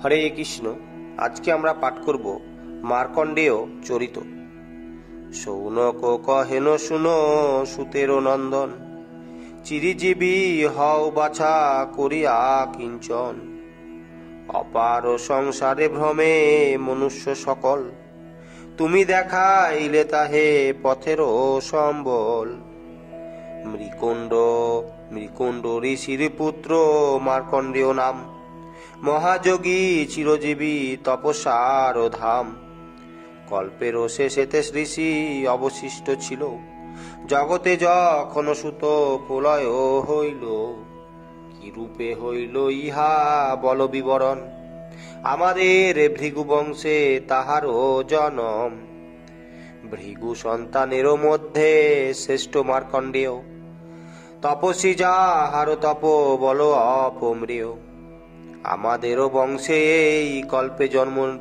হরে কৃষ্ণ। আজকে আমরা পাঠ করব মার্কণ্ডেয় চরিত। সৌনক কহেন শুনো সুতের নন্দন, চিরজীবী হও বাছা করিয়া কিঞ্চন। অপার সংসারে ভ্রমে মনুষ্য সকল, তুমি দেখাইলে তাহে পথের সম্বল। মৃকুণ্ড ঋষির পুত্র মার্কণ্ডেয় নাম, মহাযোগী চিরজীবী তপস্যার ধাম। কল্পের শেষেতে ঋষি অবশিষ্ট ছিল, জগতে যখন সুত প্রলয় হইল। কি রূপে হইল ইহা বল বিবরণ, আমাদের ভৃগু বংশে তাহারও জনম। ভৃগু সন্তানের মধ্যে শ্রেষ্ঠ মার্কণ্ডেয়, তপস্বী যাহার তপ বল অপম্রিয়। আমাদেরও বংশে এই কল্পে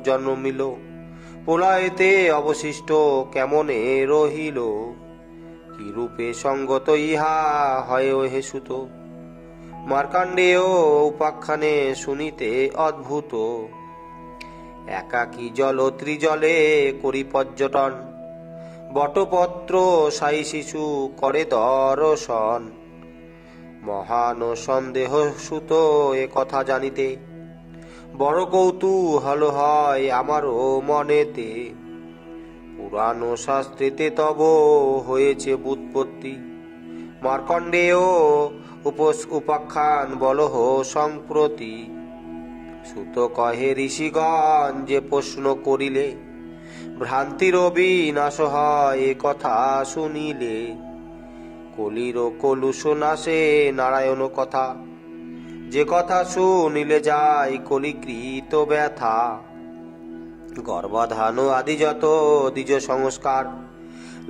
জন্মিল, প্রলয়েতে অবশিষ্ট কেমনে রহিল। কি রূপে সঙ্গত ইহা হয় হে সুত, মার্কণ্ডেয় উপাখ্যানে শুনিতে অদ্ভুত। একাকী জল ত্রিজলে করি পর্যটন, বটপত্র সাই শিশু করে দর্শন। মহান সন্দেহ সুত এ কথা জানিতে, বড় কৌতূহল হয় আমারও মনেতে। পুরাণ শাস্ত্রেতে তব হয়েছে বুৎপত্তি, মার্কণ্ডেয় উপাখ্যান বলহ সম্প্রতি। সুত কহে ঋষিগণ যে প্রশ্ন করিলে, ভ্রান্তির বিনাশ হয় এ কথা শুনিলে। কলির কলুষ নাশে নারায়ণ কথা, যে কথা শুনিলে যায় কলিকৃত ব্যথা। গর্ভাধান আদি যত দ্বিজ সংস্কার,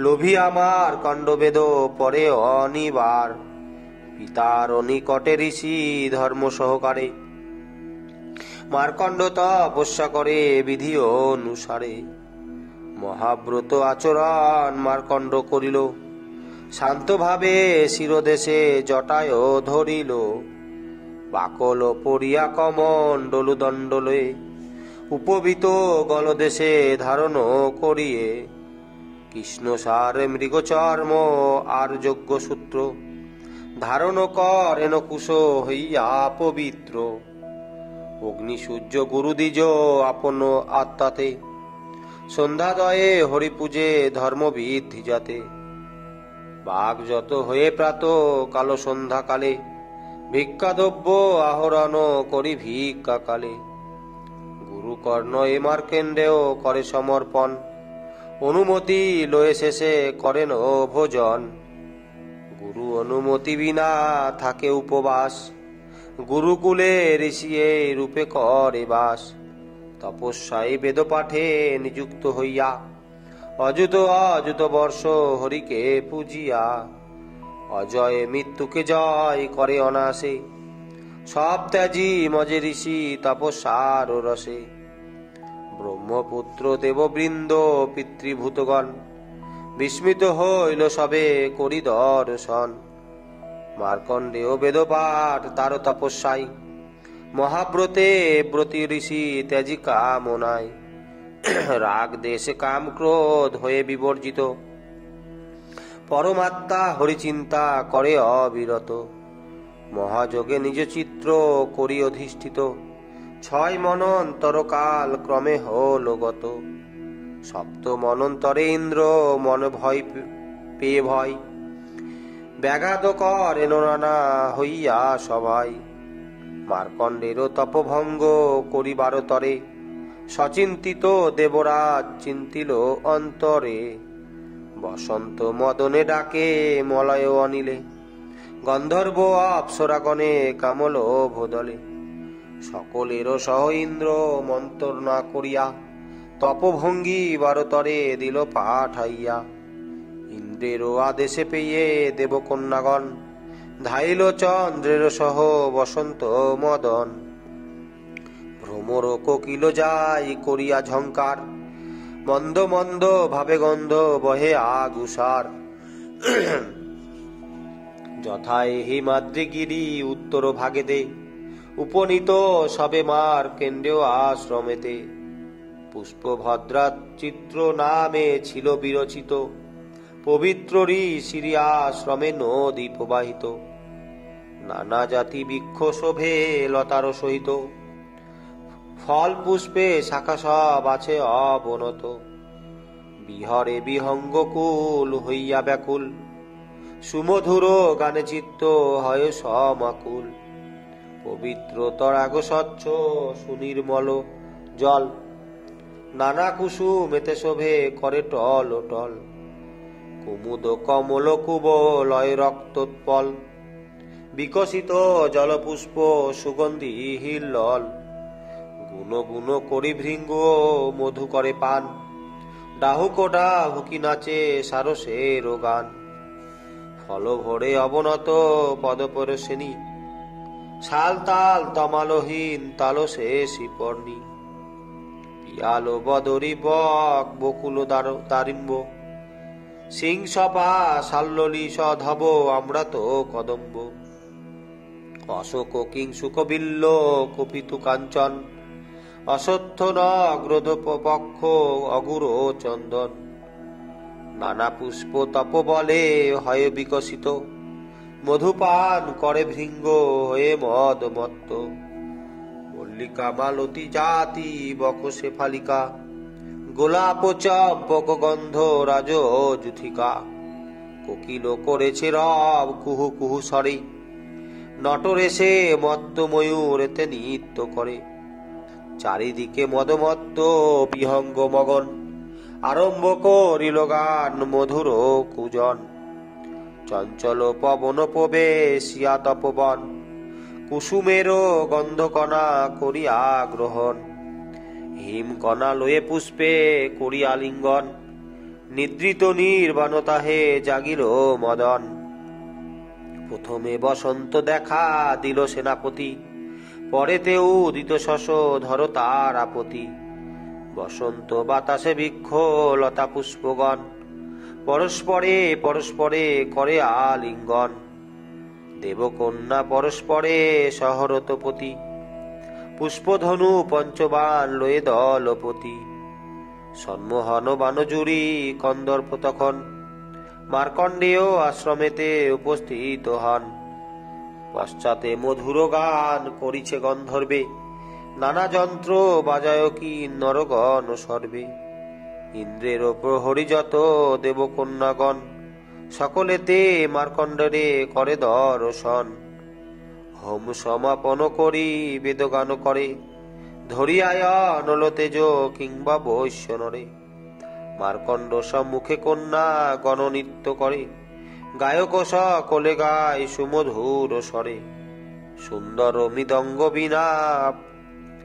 লোভী আমার কণ্ডবেদ পরে অনিবার। পিতার নিকটে ঋষি ধর্ম সহকারে, মার্কণ্ড তপস্যা করে বিধি অনুসারে। মহাব্রত আচরণ মার্কণ্ড করিল, শান্তভাবে শিরদেশে জটায় ধরিল। বাকল পরিয়া কমণ্ডলু দণ্ডলে, উপবিত গলদেশে ধারণ করিয়ে। কৃষ্ণসার মৃগচর্ম আর যজ্ঞ সূত্র, ধারণ করেন কুশ হইয়া পবিত্র। অগ্নি সূর্য গুরু দ্বিজ আপন আত্মাতে, সন্ধ্যাদয়ে হরিপূজে ধর্মবিদ্ধি যাতে। বাঘ যত হয়ে প্রাত কাল সন্ধ্যাকালে, ভিক্ষাদ্রব্য আহরণ করি ভিক্ষা কালে। গুরু কর্ণ এ মার্কণ্ডেয় করে সমর্পণ, অনুমতি লয়ে শেষে করেন ভোজন। গুরু অনুমতি বিনা থাকে উপবাস, গুরুকুলে ঋষি এই রূপে করে বাস। তপস্যায় বেদ পাঠে নিযুক্ত হইয়া, অযুত বর্ষ হরিকে পূজিয়া। অজয় মৃত্যুকে জয় করে অনাসে, সব ত্যাজি মজে ঋষি তপস্যার রসে। ব্রহ্মপুত্র দেববৃন্দ পিতৃভূতগণ, বিস্মিত হইল সবে করি দর্শন। মার্কণ্ডেয় বেদপাঠ তার তপস্যায়, মহাব্রতে ব্রতী ঋষি ত্যাজি কামনায়। রাগ দেশ কাম ক্রোধ হয়ে বিবর্জিত, পরমাত্মা হরিচিন্তা করে অবিরত। মহাযোগে নিজ চিত্র করি অধিষ্ঠিত, 6 মনন্তর কাল ক্রমে হল গত। সপ্ত মনন্তরে ইন্দ্র মন ভয় পেয়ে ভয়, ব্যাঘাত করেন নানা হইয়া সবাই। মার্কণ্ডের তপভঙ্গ করিবার তরে, সচিন্তিত দেবরাজ চিন্তিল অন্তরে। বসন্ত মদনে ডাকে মলয় অনিলে, গন্ধর্ব অপ্সরাগণে কামল ভোদলে। সকলের সহ ইন্দ্র মন্ত্রণা করিয়া, তপভঙ্গি বারতরে দিল পাঠাইয়া। ইন্দ্রের আদেশে পেয়ে দেবকন্যাগণ, ধাইল চন্দ্রের সহ বসন্ত মদন। ভ্রমর কোকিল যাই করিয়া ঝঙ্কার, মন্দ মন্দ ভাবে গন্ধ বহে আগুসার। যথায় হিমাদ্রিগিরি উত্তর ভাগে দে, উপনীত সবে মার কেন্দ্রীয় আশ্রমেতে। পুষ্পভদ্রা চিত্র নামে ছিল বিরচিত, পবিত্র ঋষির আশ্রমে নদী প্রবাহিত। নানা জাতি বৃক্ষ শোভে লতার সহিত, ফল পুষ্পে শাখা সব আছে অবনত। বিহরে বিহঙ্গকুল হইয়া ব্যাকুল, সুমধুর গানে চিত্ত হয় সমাকুল। পবিত্র তরাগ স্বচ্ছ সুনির্মল জল, নানা কুসুম এতে শোভে করে টল টল। কুমুদ কমল কুবলয় রক্তোৎপল, বিকশিত জলপুষ্প সুগন্ধি হিল্লল। গুণ গুণ করি ভৃঙ্গ মধু করে পান, ডাহুকোটা হুকি নাচে সারসের গান। ফল ভরে অবনত পদপরশেনী, শাল তাল তমালহীন তালসে শিপর্ণী। পিয়ালো বদরি বক বকুল দারিম্ব, সিংসপা সাল্ললি সধব আমরা তো কদম্ব। অশোক কিংসুক বিল্ল কপিতু কাঞ্চন, অশ্বত্থ নগ্রদ পক্ষ অগুর চন্দন। নানা পুষ্প তপ বলে হয় বিকশিত, মধুপান করে ভৃঙ্গ হয়ে মদ মত্ত। মল্লিকা মালতী জাতি বকশে ফালিকা, গোলাপ চম্পক গন্ধ রাজ জুথিকা। কোকিল করেছে রব কুহু কুহু স্বরে, নটর এসে মত্ত ময়ূর এতে নৃত্য করে। চারিদিকে মদমত্ত বিহঙ্গ মগন, আরম্ভ করিল গান মধুর কুজন। চঞ্চল পবন প্রবেশিয়া তপবন, কুসুমের গন্ধকণা করিয়া গ্রহণ। হিমকণা লয়ে পুষ্পে করিয়া লিঙ্গন, নিদ্রিত নির্বাণতাহে জাগিল মদন। প্রথমে বসন্ত দেখা দিল সেনাপতি, পরেতে উদিত শশ ধর তার আপত্তি। বসন্ত বাতাসে বৃক্ষ লতা পুষ্পগণ, পরস্পরে পরস্পরে করে আলিঙ্গন। দেবকন্যা পরস্পরে সহরতপতি, পুষ্পধনু পঞ্চবান লয়ে দলপতি। সম্মোহন বানজুরি কন্দর্প তখন, মার্কণ্ডেয় আশ্রমেতে উপস্থিত হন। পশ্চাতে মধুর গান করিছে গন্ধর্বে, নানা যন্ত্র বাজায় কি নরগণ সর্বে। ইন্দ্রের প্রহরী যত দেবকন্যাগণ, সকলেতে মার্কণ্ডরে করে দর্শন। হোম সমাপন করি বেদগান করে, ধরিয়ায় নল তেজ কিংবা বৈশ্যনরে। মার্কণ্ড সম্মুখে কন্যা গণনৃত্য করে, গায়ক সকলে গায় সুমধুর স্বরে। সুন্দর মৃদঙ্গ বীণা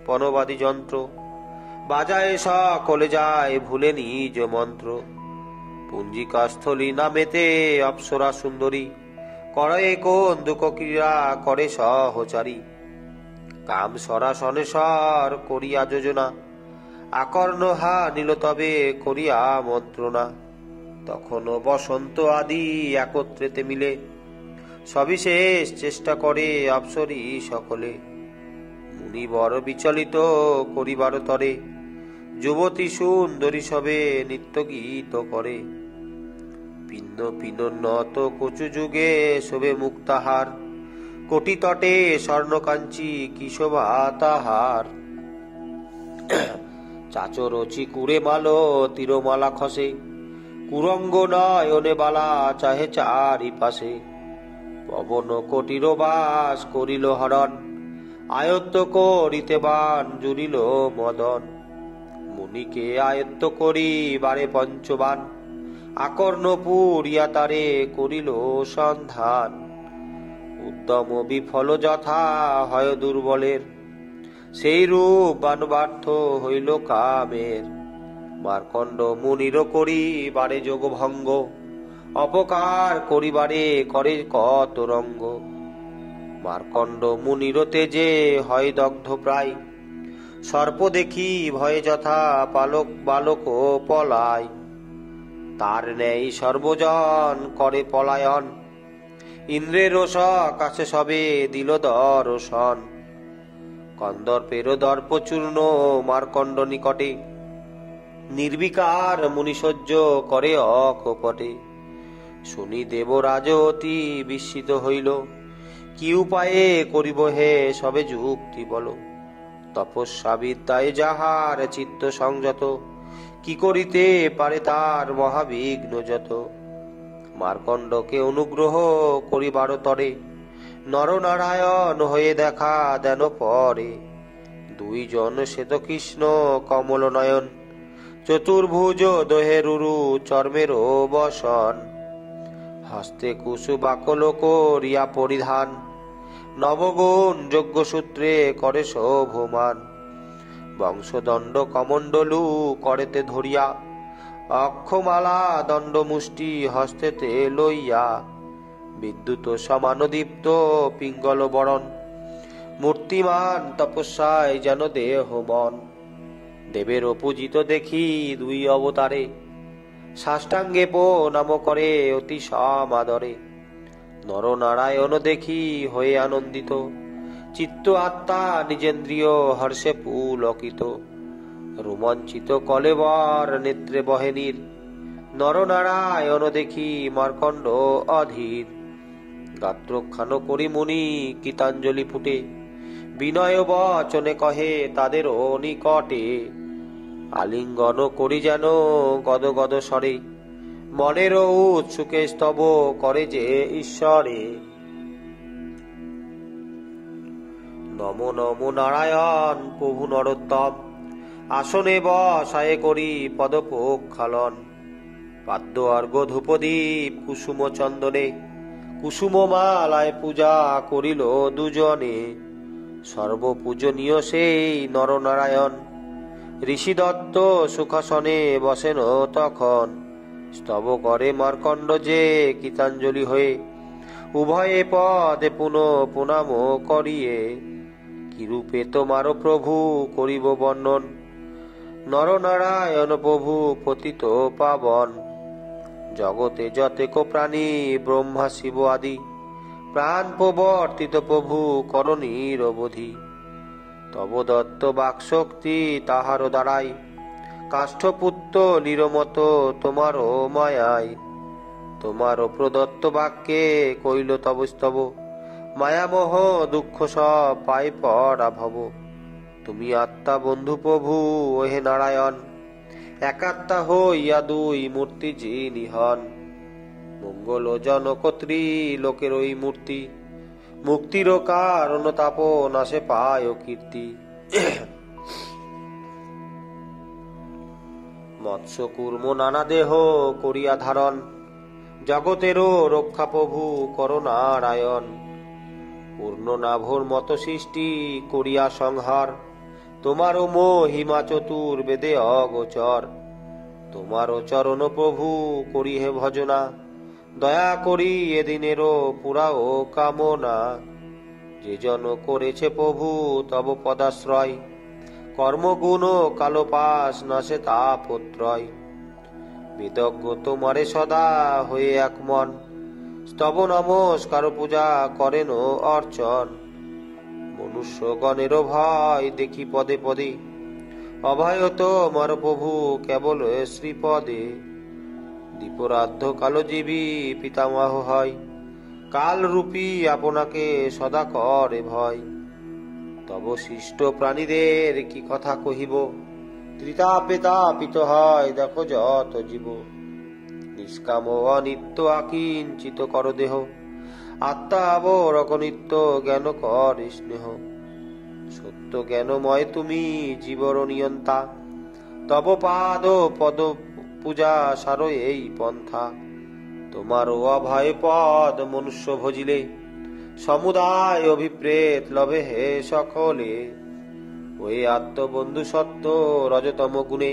পনবাদী যন্ত্র, বাজায় সকলে যায় ভুলে নিজ মন্ত্র। পুঞ্জিকাস্থলী নামেতে অপ্সরা সুন্দরী, করে কন্দুক ক্রীড়া করে সহচারী। কাম সরাসনে স্বর করিয়া যোজনা, আকর্ণ হা নিল তবে করিয়া মন্ত্রণা। তখনও বসন্ত আদি একত্রেতে মিলে, সবিশেষ চেষ্টা করে অপ্সরী সকলে। মুনিবর বিচলিত করিবার তরে, যুবতী সুন্দরী সবে নিত্য গীত করে। পিন্ন পিনোন্নত কচু যুগে শোভে মুক্তাহার, কোটি তটে স্বর্ণকাঞ্চি কি শোভা তাহার। চাচর চিকুরে মালো তীরমালা খসে, কুরঙ্গ নয়নে বালা চাহে চারি পাশে। পবন কোটির বাস করিল হরণ, আয়ত্ত করিতে বান জুড়িল মদন। মুনিকে আয়ত্ত করি বারে পঞ্চবান, আকর্ণ পুরিয়া তারে করিল সন্ধান। উদ্যম বিফল যথা হয় দুর্বলের, সেই রূপ বানবার্থ হইল কামের। মার্কণ্ড মুনির করি বারে যোগ ভঙ্গ, অপকার করিবারে করে কত রঙ্গ। মার্কণ্ড মুনির তেজে হয় দগ্ধ প্রায়, সর্প দেখি ভয়ে যথা পালক বালক পলায়। তার ন্যায় সর্বজন করে পলায়ন, ইন্দ্রের কাছে সবে দিল দর্শন। কন্দর্পের দর্পচূর্ণ মার্কণ্ড নিকটে, নির্বিকার মুনিসহ্য করে অকপটে। শুনি দেবরাজ অতি বিস্মিত হইল, কি উপায়ে করিব হে সবে যুক্তি বল। তপস্যা বিদ্যায় যাহার চিত্ত সংযত, কি করিতে পারে তার মহাবিঘ্ন যত। মার্কণ্ডকে অনুগ্রহ করিবার তরে, নরনারায়ণ হয়ে দেখা দেন পরে। দুইজন শ্বেতকৃষ্ণ কমল নয়ন, চতুর্ভুজ দোহেরুরু চর্মের বসন। হস্তে কুসুবাকল করিয়া পরিধান, নবগুণ যজ্ঞসূত্রে করে শোভমান। বংশদণ্ড কমণ্ডলু করেতে ধরিয়া, অক্ষমালা দণ্ড মুষ্টি হস্তেতে লইয়া। বিদ্যুৎ সমানদীপ্ত পিঙ্গল বরণ, মূর্তিমান তপস্যায় যেন দেহ মন। দেবের পূজিত দেখি দুই অবতারে, সাষ্টাঙ্গে প্রণাম করে অতি সমাদরে। নরনারায়ণ দেখি হয়ে আনন্দিত, চিত্ত আত্মা নিজেন্দ্রিয় হর্ষে পুলকিত। রোমাঞ্চিত কলেবর নেত্রে বহেনীর, নরনারায়ণ দেখি মার্কণ্ড অধীর। গাত্রখান করি মুনি গীতাঞ্জলি ফুটে, বিনয় বচনে কহে তাদের নিকটে। আলিঙ্গন করি যেন গদ গদ স্বরে, মনের উৎসুকে স্তব করে যে ঈশ্বরে। নম নম নারায়ণ প্রভু নরোত্তম, আসনে বসায়ে করি পদ প্রক্ষালন। পাদ্য অর্ঘ ধূপদীপ কুসুম চন্দনে, কুসুম মালায় পূজা করিল দুজনে। সর্বপূজনীয় সেই নরনারায়ণ, ঋষিদত্ত সুখাসনে বসেন তখন। স্তব করে মার্কণ্ড যে গীতাঞ্জলি হয়ে, উভয়ে পদে পুনঃ প্রণাম করিয়ে। কিরূপে তোমার প্রভু করিব বর্ণন, নরনারায়ণ প্রভু পতিত পাবন। জগতে যতেক প্রাণী ব্রহ্মা শিব আদি, প্রাণ প্রবর্তিত প্রভু করণীর অবধি। তব দত্ত বাকশক্তি তাহার দ্বারাই, কাষ্ঠপুত্র নিরমত তোমারও মায়ায়। তোমার প্রদত্ত বাক্যে কইল তব স্তব, মায়ামোহ দুঃখ সব পাই পরাভব। তুমি আত্মা বন্ধু প্রভু ওহে নারায়ণ, একাত্মা হইয়া দুই মূর্তি যিনি হন। মঙ্গল জনক ত্রিলোকের ওই মূর্তি, মুক্তির কারণ তাপ নাশে পায় কীর্তি। মৎস্য কুর্ম নানা দেহ করিয়া ধারণ, জগতেরও রক্ষা প্রভু করুণারায়ণ। পূর্ণ নাভর মত সৃষ্টি করিয়া সংহার, তোমারও মহিমা চতুর্বেদে অগোচর। তোমারও চরণ প্রভু করি হে ভজনা, দয়া করি এদিনেরও পুরাও কামনা। যে জন করেছে প্রভু তব পদাশ্রয়, কর্মগুণ কালো পাশ নাশে তাপত্রয়। বিদজ্ঞ তোমারে সদা হয়ে এক মন, স্তব নমস্কার পূজা করেন অর্চন। মনুষ্যগণেরও ভয় দেখি পদে পদে, অভয় তোমার প্রভু কেবল শ্রীপদে। দীপরাধ্য কালজীবী পিতামহ হয়, কাল রূপী আপনাকে সদা করে ভয়। তব সৃষ্ট প্রাণীদের কি কথা কহিব, ত্রিতাপে তাপিত হয় দেখো যত জীব। নিষ্কাম অনিত্য আকিঞ্চিত কর দেহ, আত্মা আবরক নিত্য জ্ঞান কর স্নেহ। সত্য জ্ঞানময় তুমি জীবর নিয়ন্তা, তব পাদ পদ পূজা সার এই পন্থা। তোমার অভয় পদ মনুষ্য ভজিলে, সমুদায় অভিপ্রেত লভে হে সকলে। ওই আত্মবন্ধু সত্য রজতম গুণে,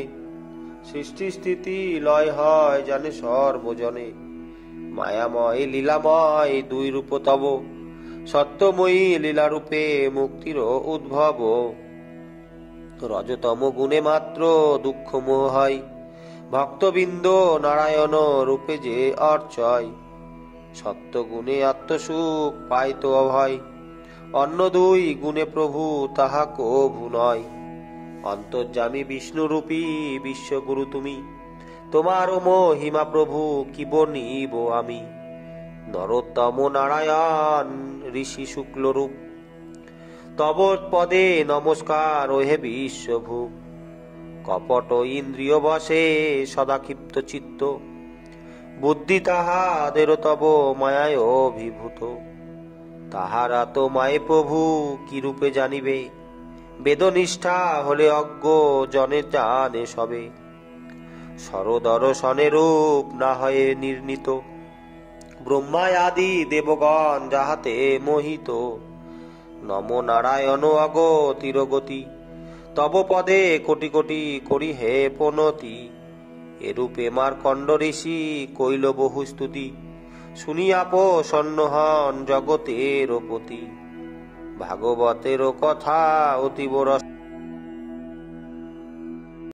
সৃষ্টি স্থিতি লয় হয় জানে সর্বজনে। মায়াময় লীলাময় দুই রূপ তব, সত্যময়ী লীলারূপে মুক্তির উদ্ভব। রজতম গুণে মাত্র দুঃখ মোহ হয়, ভক্তবৃন্দ নারায়ণ রূপে যে অর্চয়। সত্যগুণে আত্মসুখ পাইত অভয়, অন্য দুই গুণে প্রভু তাহা কভু নয়। অন্তর্যামী বিষ্ণুরূপী বিশ্বগুরু তুমি, তোমার মহিমা প্রভু কি বর্ণিব আমি। নরোত্তম নারায়ণ ঋষি শুক্লরূপ, তব পদে নমস্কার ওহে বিশ্বভূ। কপট ইন্দ্রিয় বশে সদা ক্ষিপ্ত চিত্ত, বুদ্ধি তাহাদের তব মায়ায় অভিভূত। তাহারা তোমায় প্রভু কি রূপে জানিবে, বেদনিষ্ঠা হলে অজ্ঞ জনে জানে সবে। সরদর্শনে রূপ না হয়ে নির্ণীত, ব্রহ্মায় আদি দেবগণ যাহাতে মোহিত। নম নারায়ণ অগতির গতি, তব পদে কোটি কোটি করি হে প্রণতি। এরূপে মার্কণ্ড ঋষি কইল বহু স্তুতি, শুনিয়া প্রসন্ন হন জগতের পতি। ভাগবতের কথা অতীব রস